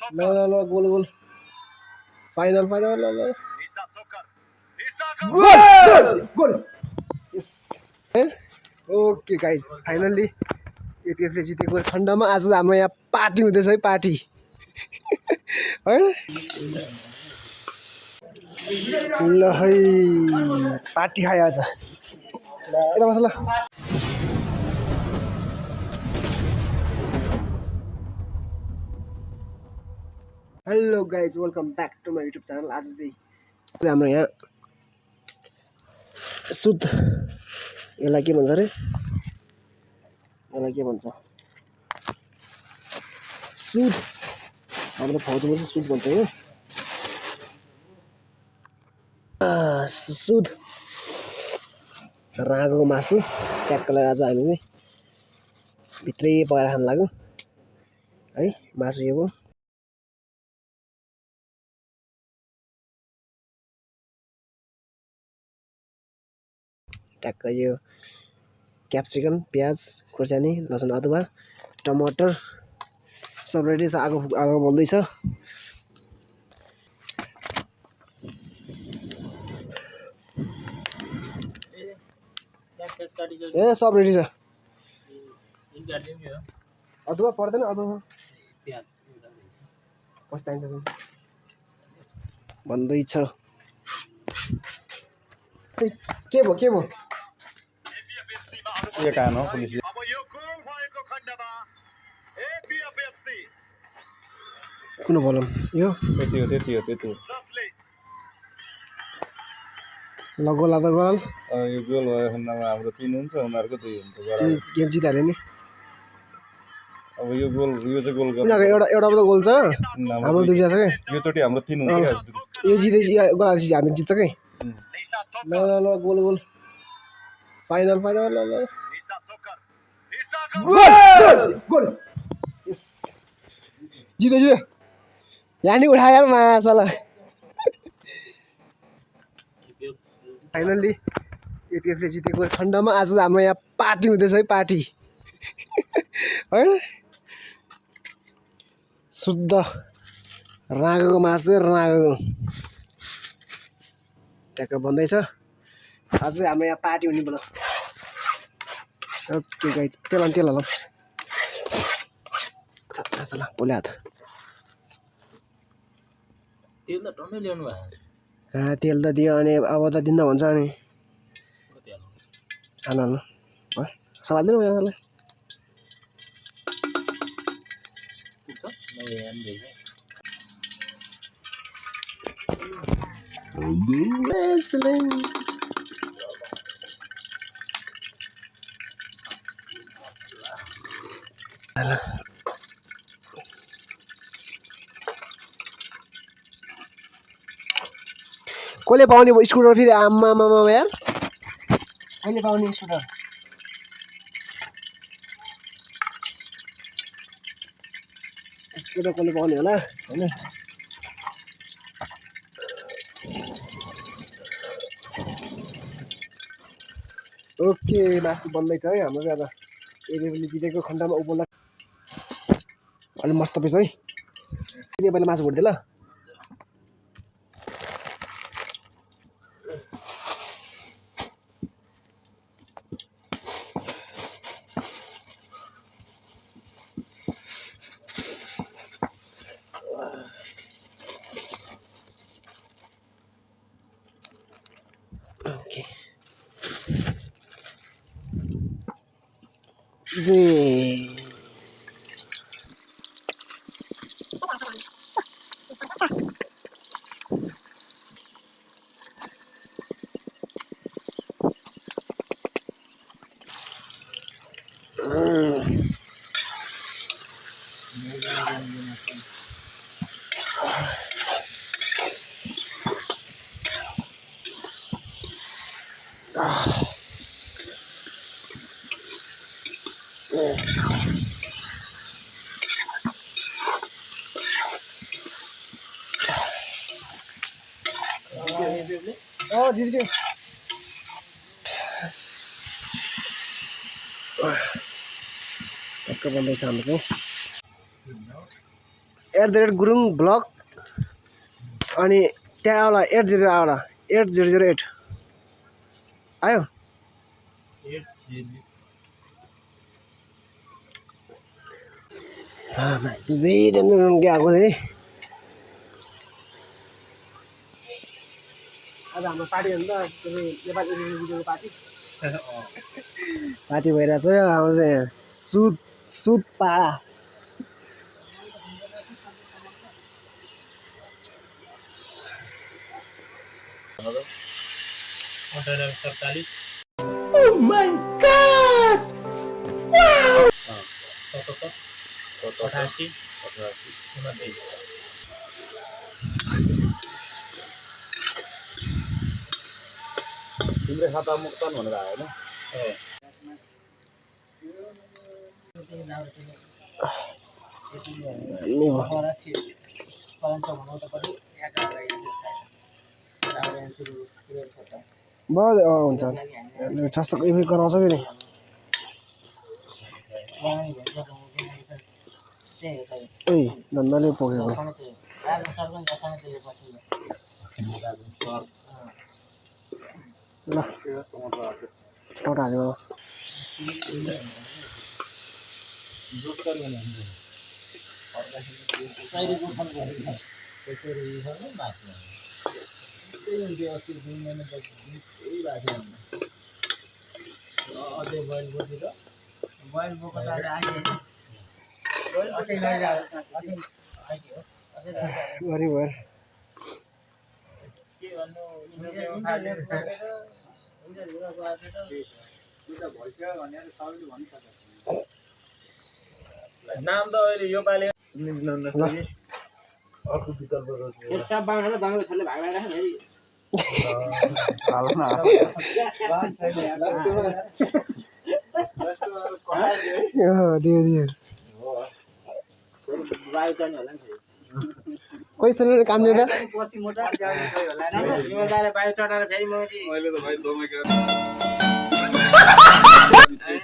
ल ल ल गोल गोल फाइनल फाइनल ल ल गोल गोल यस ओके गाइस फाइनल्ली एपिएफले जितेको खण्डमा आज हाम्रो यहाँ पार्टी हुँदैछ है पार्टी हैन ल है पार्टी खायो आज यता बस ल hello guys welcome back to my YouTube channel आज चाहिँ हाम्रो यहाँ सुद यसलाई के भन्छ अरे यसलाई के भन्छ सुद हाम्रो फौजमा चाहिँ सुद भन्छ हो सुद राँगोको मासु ट्याक्कलाई आज हामी चाहिँ भित्रै पकाएर खान लाग्यो है मासु यो ट्याक्क यो क्याप्सिकम प्याज खोर्सानी लसुन अदुवा टमाटर सब रेडी छ आगो बोल्दैछ ए सब रेडी छ अदुवा पर्दैन अदुवा कस्तो चाहिन्छ भन्दैछ के भयो यो कान हो पुलिस अब यो गोल भएको खण्डमा एपीएफएफसी कुन बोलम यो त्यति हो जसले लगोला त गराल यो गोल भएको खण्डमा हाम्रो 3 हुन्छ उनीहरुको 2 हुन्छ बराबर गेम जिताले नि अब यो चाहिँ गोल गर्नु उनीहरुको एउटा त गोल छ हाम्रो दुईटा छ के यो चोटी हाम्रो 3 हुन्छ यो जिते गोल हामी जित्छ के ल ल ल गोल गोल फाइनल फाइनल ल ल गोल गोल यस जिते यहाँ नि उठायो यार माशाल्लाह फाइनल्ली एपिएफले जितेको खण्डमा आज हाम्रो यहाँ पार्टी हुँदैछ है पार्टी हैन शुद्ध राँगोको मासु राँगोको ट्याक्क बन्दैछ आज चाहिँ हाम्रो यहाँ पार्टी हुने बोल ओके गाइस तेल हालौँ माशाल्लाह पोले हात तेल त टन्नै ल्याउनु भयो कहाँ तेल त दियो अनि अब त दिन्न भन्छ अनि हाल्नु भयो सवाल्दैन मजाले कसले पाउने स्कुटर फेरि आम्मा यार कहिले पाउने स्कुटर कसले पाउने होला हैन ओके मासु बन्दैछ है हाम्रो चाहिँ अब एरियाले जितेको खण्डमा उपलब्ध अलि मस्त पैसा है एरियाले मासु भर्दै ल ओके जी Oh, did you? टक्क बन्दैछ हाम्रो @गुरुङ ब्लग अनि त्यहाँ आउला 8008 आयो मासु चाहिँ डन्डुरङ्गे आएको है आज हाम्रो पार्टी हो नि त नेपाली भिडियोको पार्टी भइरहेछ हाम्रो चाहिँ सुत पाडा Oh my God! Wow! 88 तिम्रो खाता मुक्तन भनेर आयो होइन हुन्छ ठसक इफेक्ट गराउँछ फेरि ए धन्दाले पोकेको ल टमाटर हाल्यो गरी भयो नाम त अहिले यो पाले अर्को विकल्प सब बाँड्छ दमको छोरीले भाग लगाएर फेरि दियो बाहिर चढ्ने होला नि कोही छैन काम लिँदा बाहिर चढाएर फेरि म अहिले त भाइ दमाई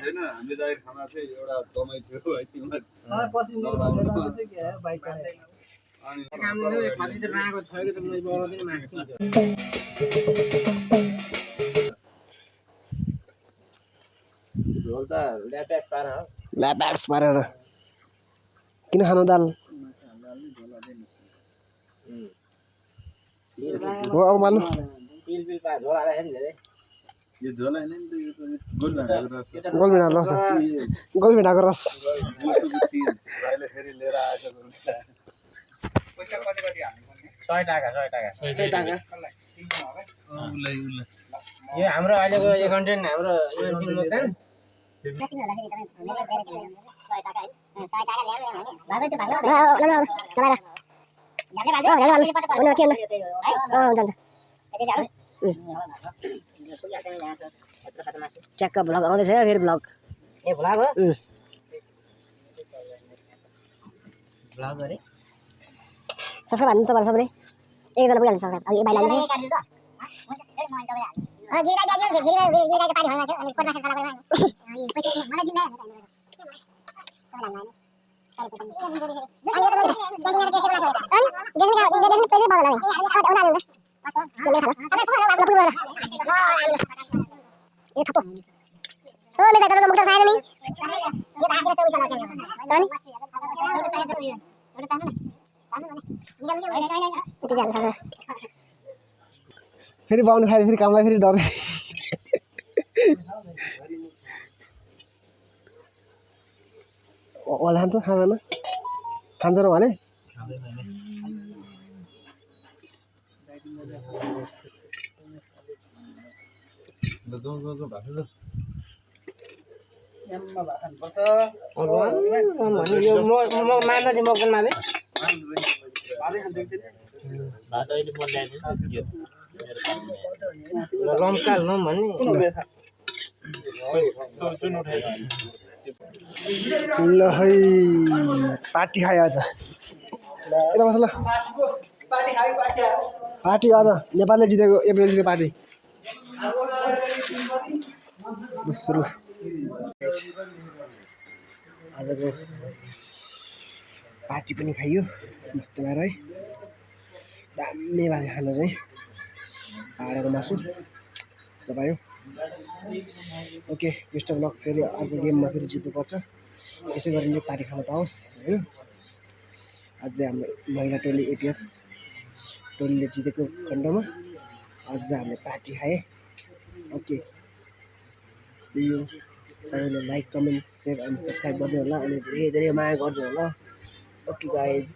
छैन हामीले जाहेर खाना चाहिँ एउटा दमाई थियो है झोल त ल्याप्याक्स पार हो ल्याप्याक्स पारेर किन खानु दाल हो अब मान्नु पिल पार झोल हाल्दाखेरि धेरै यो झोल हैन नि त यो त गोलभेडाको रस गोलभेडाको रस भाइले फेरि लिएर आएछ पैसा कति कति हाल्नुपर्ने 100 टाका उसलाई यो हाम्रो अहिलेको एकाउन्टेन्ट हाम्रो इमान सिंह मोक्तान ट्याक्क भ्लग आउँदैछ फेरि भ्लग ए भ्लग हो भ्लग गरे सबै भन्नु तपाईहरु सबैले एकजना पुगिहाल्छ सबै अनि भाइ लाग्छ फेरि बाउनु खाएर फेरि कामलाई फेरि डर वाला खान्छ खाँदैन खान्छ र भने ल है पार्टी खायो आज यता बस ल पार्टी आज नेपालले जितेको एपिएल जितेको पार्टी दोस्रो आजको पार्टी पनि खाइयो मस्त भएर है दामी भयो खाना चाहिँ भाँडाको मासु चपायो ओके बेस्ट अफ लक फेरि अर्को गेममा फेरि जित्नुपर्छ यसै गरी नै पार्टी खान पाओस् होइन आज चाहिँ हाम्रो महिला टोली एपिएफ टोलीले जितेको खण्डमा आज चाहिँ हामीले पार्टी खाएँ ओके सी यू सबैले लाइक कमेन्ट सेयर अनि सब्सक्राइब गर्नु होला अनि धेरै धेरै माया गर्नु होला ओके गाइज